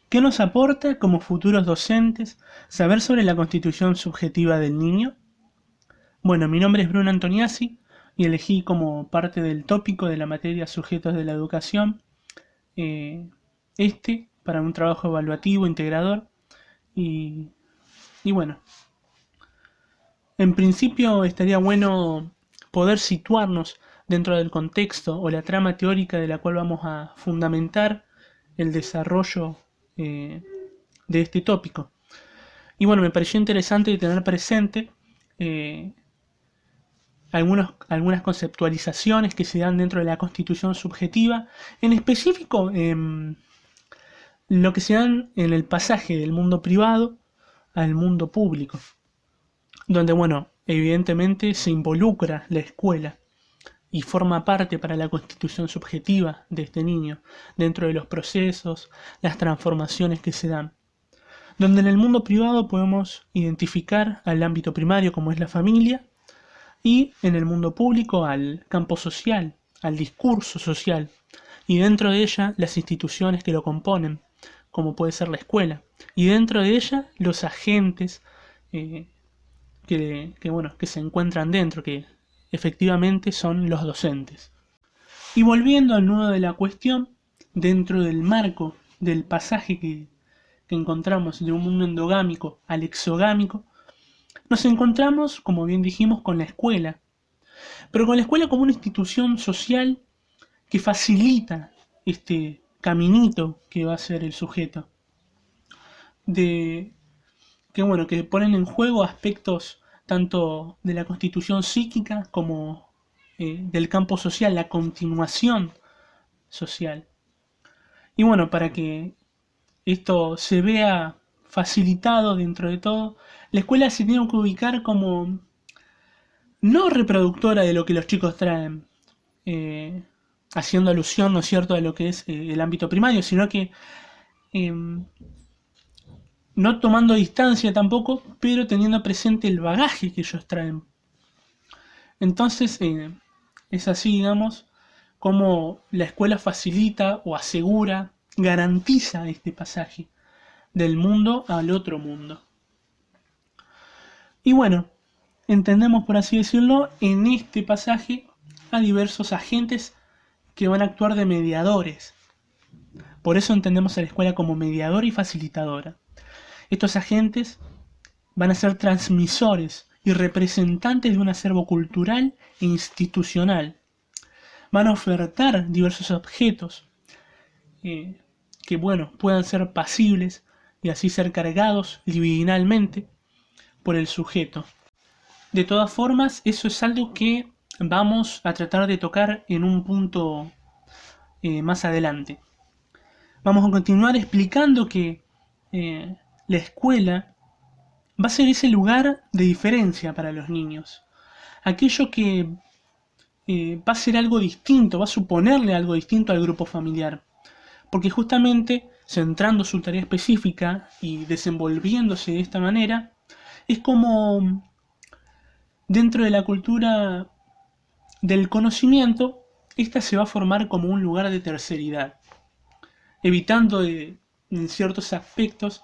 ¿Qué nos aporta como futuros docentes saber sobre la constitución subjetiva del niño? Bueno, mi nombre es Bruno Antoniazzi y elegí como parte del tópico de la materia Sujetos de la Educación eh, para un trabajo evaluativo integrador y, y bueno, en principio estaría bueno poder situarnos dentro del contexto o la trama teórica de la cual vamos a fundamentar el desarrollo eh, de este tópico. Y bueno, me pareció interesante tener presente eh, algunas conceptualizaciones que se dan dentro de la constitución subjetiva, en específico lo que se dan en el pasaje del mundo privado al mundo público, donde, bueno, evidentemente se involucra la escuela y forma parte para la constitución subjetiva de este niño, dentro de los procesos, las transformaciones que se dan. Donde en el mundo privado podemos identificar al ámbito primario como es la familia y en el mundo público al campo social, al discurso social y dentro de ella las instituciones que lo componen, como puede ser la escuela, y dentro de ella los agentes eh, que se encuentran dentro, que efectivamente son los docentes. Y volviendo al nudo de la cuestión, dentro del marco del pasaje que encontramos de un mundo endogámico al exogámico, nos encontramos, como bien dijimos, con la escuela, pero con la escuela como una institución social que facilita este caminito que va a ser el sujeto, de que ponen en juego aspectos tanto de la constitución psíquica como del campo social, la continuación social. Y bueno, para que esto se vea facilitado dentro de todo, la escuela se tiene que ubicar como no reproductora de lo que los chicos traen, eh, haciendo alusión, ¿no es cierto?, a lo que es el ámbito primario, sino que eh, no tomando distancia tampoco, pero teniendo presente el bagaje que ellos traen. Entonces, es así, digamos, como la escuela facilita o asegura, garantiza este pasaje del mundo al otro mundo. Y bueno, entendemos, por así decirlo, en este pasaje a diversos agentes que van a actuar de mediadores. Por eso entendemos a la escuela como mediadora y facilitadora. Estos agentes van a ser transmisores y representantes de un acervo cultural e institucional. Van a ofertar diversos objetos que, bueno, puedan ser pasibles y así ser cargados libidinalmente por el sujeto. De todas formas, eso es algo que vamos a tratar de tocar en un punto más adelante. Vamos a continuar explicando que la escuela va a ser ese lugar de diferencia para los niños. Aquello que va a ser algo distinto, va a suponerle algo distinto al grupo familiar. Porque justamente, centrando su tarea específica y desenvolviéndose de esta manera, es como dentro de la cultura del conocimiento, esta se va a formar como un lugar de terceridad, evitando en ciertos aspectos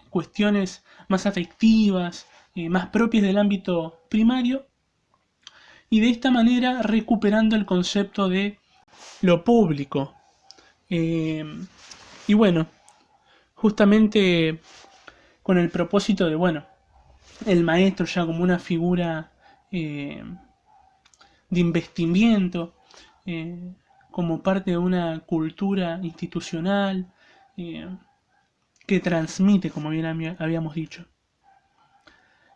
cuestiones más afectivas, más propias del ámbito primario, y de esta manera recuperando el concepto de lo público. Y bueno, justamente con el propósito de, bueno, el maestro ya como una figura de investimiento, como parte de una cultura institucional eh, que transmite, como bien habíamos dicho.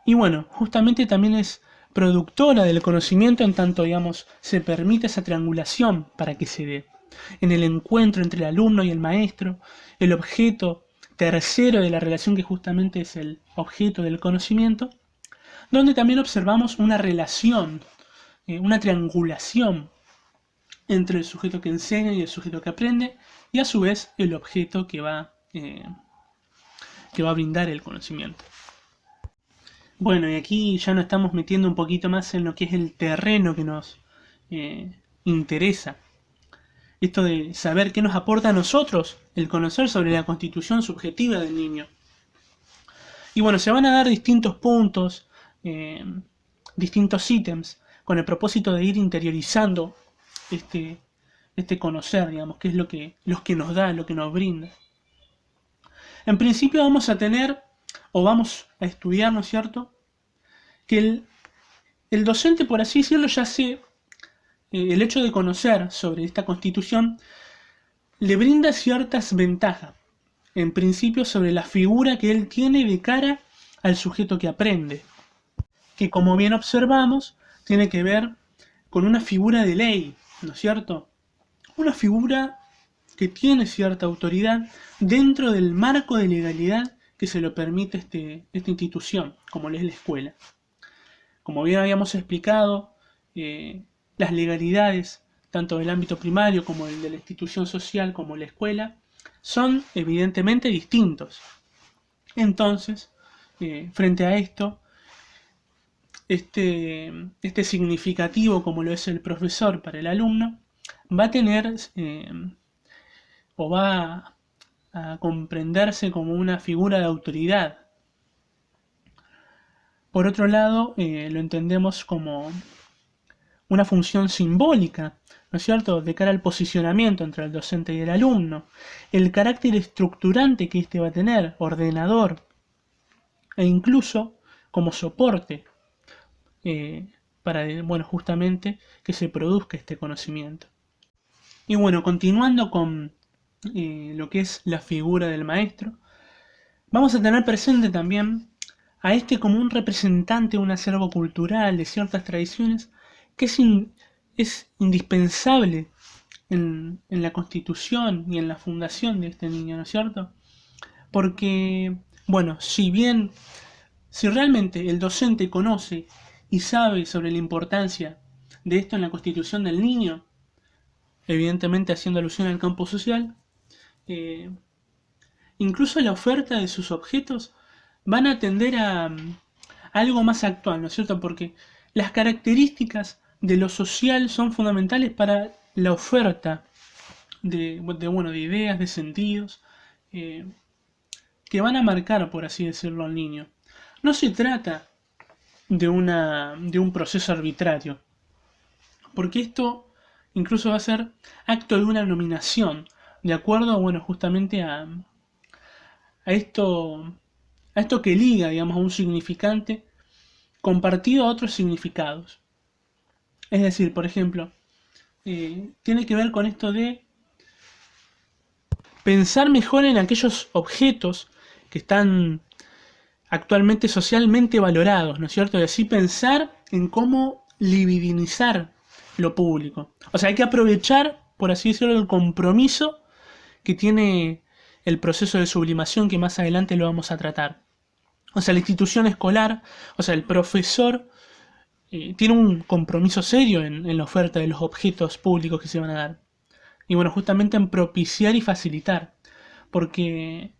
Y bueno, justamente también es productora del conocimiento en tanto, digamos, se permite esa triangulación para que se dé. En el encuentro entre el alumno y el maestro, el objeto tercero de la relación que justamente es el objeto del conocimiento, donde también observamos una relación, una triangulación entre el sujeto que enseña y el sujeto que aprende, y a su vez el objeto que va a brindar el conocimiento. Bueno, y aquí ya nos estamos metiendo un poquito más en lo que es el terreno que nos interesa. Esto de saber qué nos aporta a nosotros el conocer sobre la constitución subjetiva del niño. Y bueno, se van a dar distintos puntos, distintos ítems, con el propósito de ir interiorizando este, este conocer, digamos, que es lo que nos da, lo que nos brinda. En principio vamos a tener, o vamos a estudiar, ¿no es cierto?, que el docente, por así decirlo, ya hace el hecho de conocer sobre esta constitución le brinda ciertas ventajas, en principio sobre la figura que él tiene de cara al sujeto que aprende, que como bien observamos, tiene que ver con una figura de ley, ¿no es cierto? Una figura que tiene cierta autoridad dentro del marco de legalidad que se lo permite esta institución, como lo es la escuela. Como bien habíamos explicado, las legalidades, tanto del ámbito primario como el de la institución social como la escuela, son evidentemente distintos. Entonces, frente a esto, este significativo como lo es el profesor para el alumno, va a tener o va a comprenderse como una figura de autoridad. Por otro lado, lo entendemos como una función simbólica, ¿no es cierto?, de cara al posicionamiento entre el docente y el alumno, el carácter estructurante que éste va a tener, ordenador, e incluso como soporte para, bueno, justamente que se produzca este conocimiento. Y bueno, continuando con lo que es la figura del maestro, vamos a tener presente también a este como un representante de un acervo cultural, de ciertas tradiciones, que es indispensable en la constitución y en la fundación de este niño, ¿no es cierto? Porque, bueno, si realmente el docente conoce y sabe sobre la importancia de esto en la constitución del niño, evidentemente haciendo alusión al campo social, incluso la oferta de sus objetos van a tender a algo más actual, ¿no es cierto? Porque las características de lo social son fundamentales para la oferta de ideas, de sentidos, que van a marcar, por así decirlo, al niño. No se trata de un proceso arbitrario, porque esto incluso va a ser acto de una nominación, de acuerdo, bueno, justamente a esto que liga, digamos, a un significante compartido a otros significados. Es decir, por ejemplo, tiene que ver con esto de pensar mejor en aquellos objetos que están actualmente socialmente valorados, ¿no es cierto? Y así pensar en cómo libidinizar lo público. O sea, hay que aprovechar, por así decirlo, el compromiso que tiene el proceso de sublimación que más adelante lo vamos a tratar. O sea, la institución escolar, o sea, el profesor tiene un compromiso serio en la oferta de los objetos públicos que se van a dar. Y bueno, justamente en propiciar y facilitar. Porque,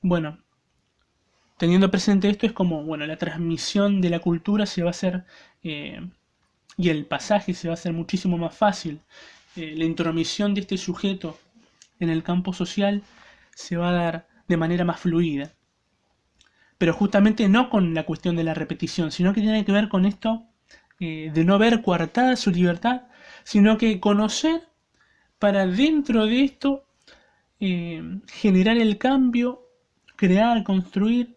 bueno, teniendo presente esto es como, bueno, la transmisión de la cultura se va a hacer y el pasaje se va a hacer muchísimo más fácil. La intromisión de este sujeto en el campo social se va a dar de manera más fluida. Pero justamente no con la cuestión de la repetición, sino que tiene que ver con esto de no ver coartada su libertad, sino que conocer para dentro de esto generar el cambio, crear, construir,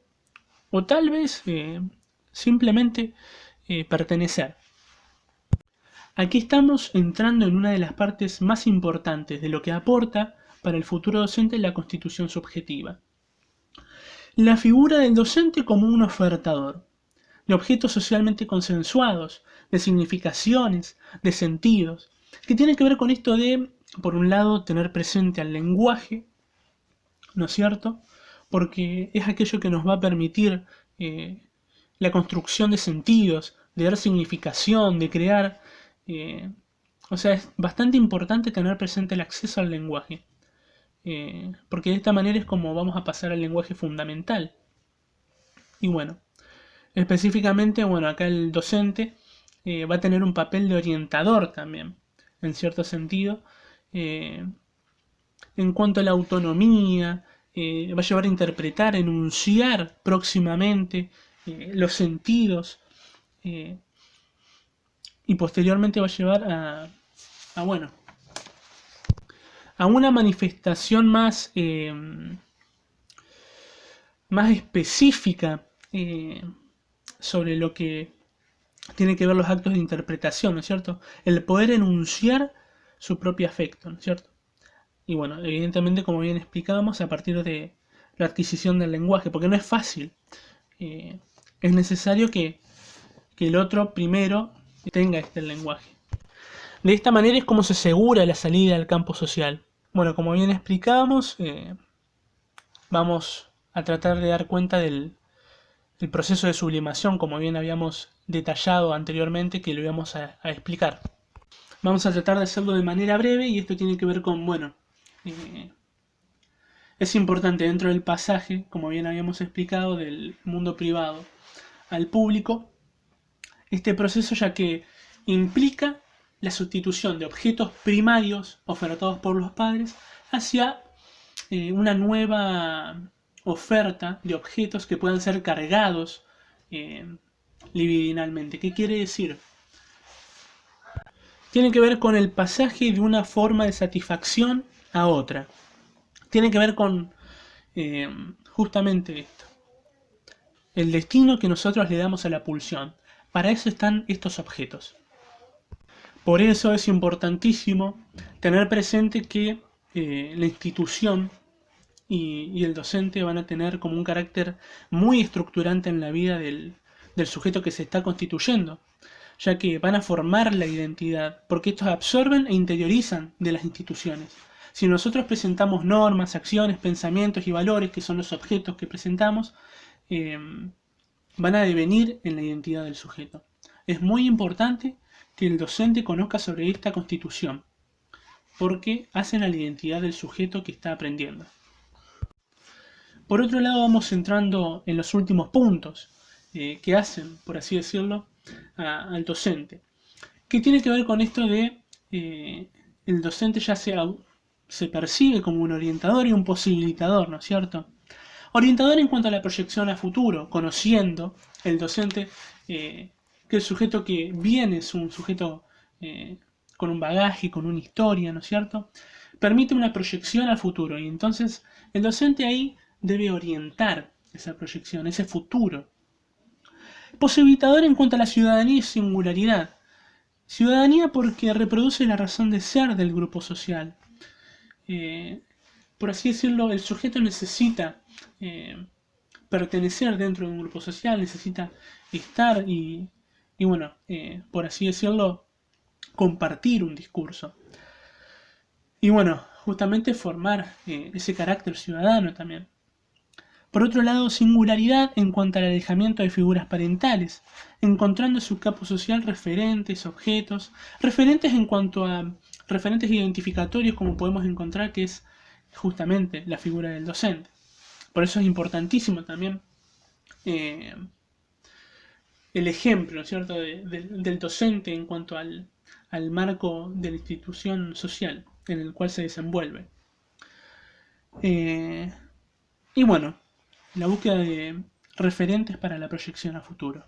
o tal vez simplemente pertenecer. Aquí estamos entrando en una de las partes más importantes de lo que aporta para el futuro docente la constitución subjetiva. La figura del docente como un ofertador, de objetos socialmente consensuados, de significaciones, de sentidos, que tiene que ver con esto de, por un lado, tener presente al lenguaje, ¿no es cierto? Porque es aquello que nos va a permitir la construcción de sentidos, de dar significación, de crear. O sea, es bastante importante tener presente el acceso al lenguaje. Porque de esta manera es como vamos a pasar al lenguaje fundamental. Y bueno, específicamente, bueno, acá el docente va a tener un papel de orientador también, en cierto sentido, en cuanto a la autonomía, va a llevar a interpretar, enunciar próximamente los sentidos, eh, y posteriormente va a llevar bueno, a una manifestación más específica sobre lo que tiene que ver los actos de interpretación, ¿no es cierto? El poder enunciar su propio afecto, ¿no es cierto? Y bueno, evidentemente, como bien explicábamos, a partir de la adquisición del lenguaje, porque no es fácil. Es necesario que el otro primero tenga este lenguaje. De esta manera es como se asegura la salida al campo social. Bueno, como bien explicábamos, vamos a tratar de dar cuenta del proceso de sublimación, como bien habíamos detallado anteriormente, que lo íbamos a explicar. Vamos a tratar de hacerlo de manera breve y esto tiene que ver con, bueno, es importante dentro del pasaje, como bien habíamos explicado, del mundo privado al público, este proceso ya que implica la sustitución de objetos primarios ofertados por los padres hacia una nueva oferta de objetos que puedan ser cargados libidinalmente. ¿Qué quiere decir? Tiene que ver con el pasaje de una forma de satisfacción a otra. Tiene que ver con justamente esto. El destino que nosotros le damos a la pulsión. Para eso están estos objetos. Por eso es importantísimo tener presente que la institución y el docente van a tener como un carácter muy estructurante en la vida del sujeto que se está constituyendo, ya que van a formar la identidad, porque estos absorben e interiorizan de las instituciones. Si nosotros presentamos normas, acciones, pensamientos y valores, que son los objetos que presentamos, van a devenir en la identidad del sujeto. Es muy importante que el docente conozca sobre esta constitución, porque hacen a la identidad del sujeto que está aprendiendo. Por otro lado, vamos entrando en los últimos puntos que hacen, por así decirlo, al docente. ¿Qué tiene que ver con esto de el docente ya se percibe como un orientador y un posibilitador, ¿no es cierto? Orientador en cuanto a la proyección a futuro, conociendo el docente que el sujeto que viene es un sujeto con un bagaje, con una historia, ¿no es cierto? Permite una proyección al futuro y entonces el docente ahí debe orientar esa proyección, ese futuro. Posibilitador en cuanto a la ciudadanía y singularidad. Ciudadanía porque reproduce la razón de ser del grupo social. Por así decirlo, el sujeto necesita pertenecer dentro de un grupo social, necesita estar y bueno, por así decirlo, compartir un discurso. Y bueno, justamente formar ese carácter ciudadano también. Por otro lado, singularidad en cuanto al alejamiento de figuras parentales, encontrando en su campo social referentes, objetos, referentes en cuanto a referentes identificatorios como podemos encontrar que es justamente la figura del docente. Por eso es importantísimo también el ejemplo, ¿cierto?, del docente en cuanto al marco de la institución social en el cual se desenvuelve. Y bueno, la búsqueda de referentes para la proyección a futuro.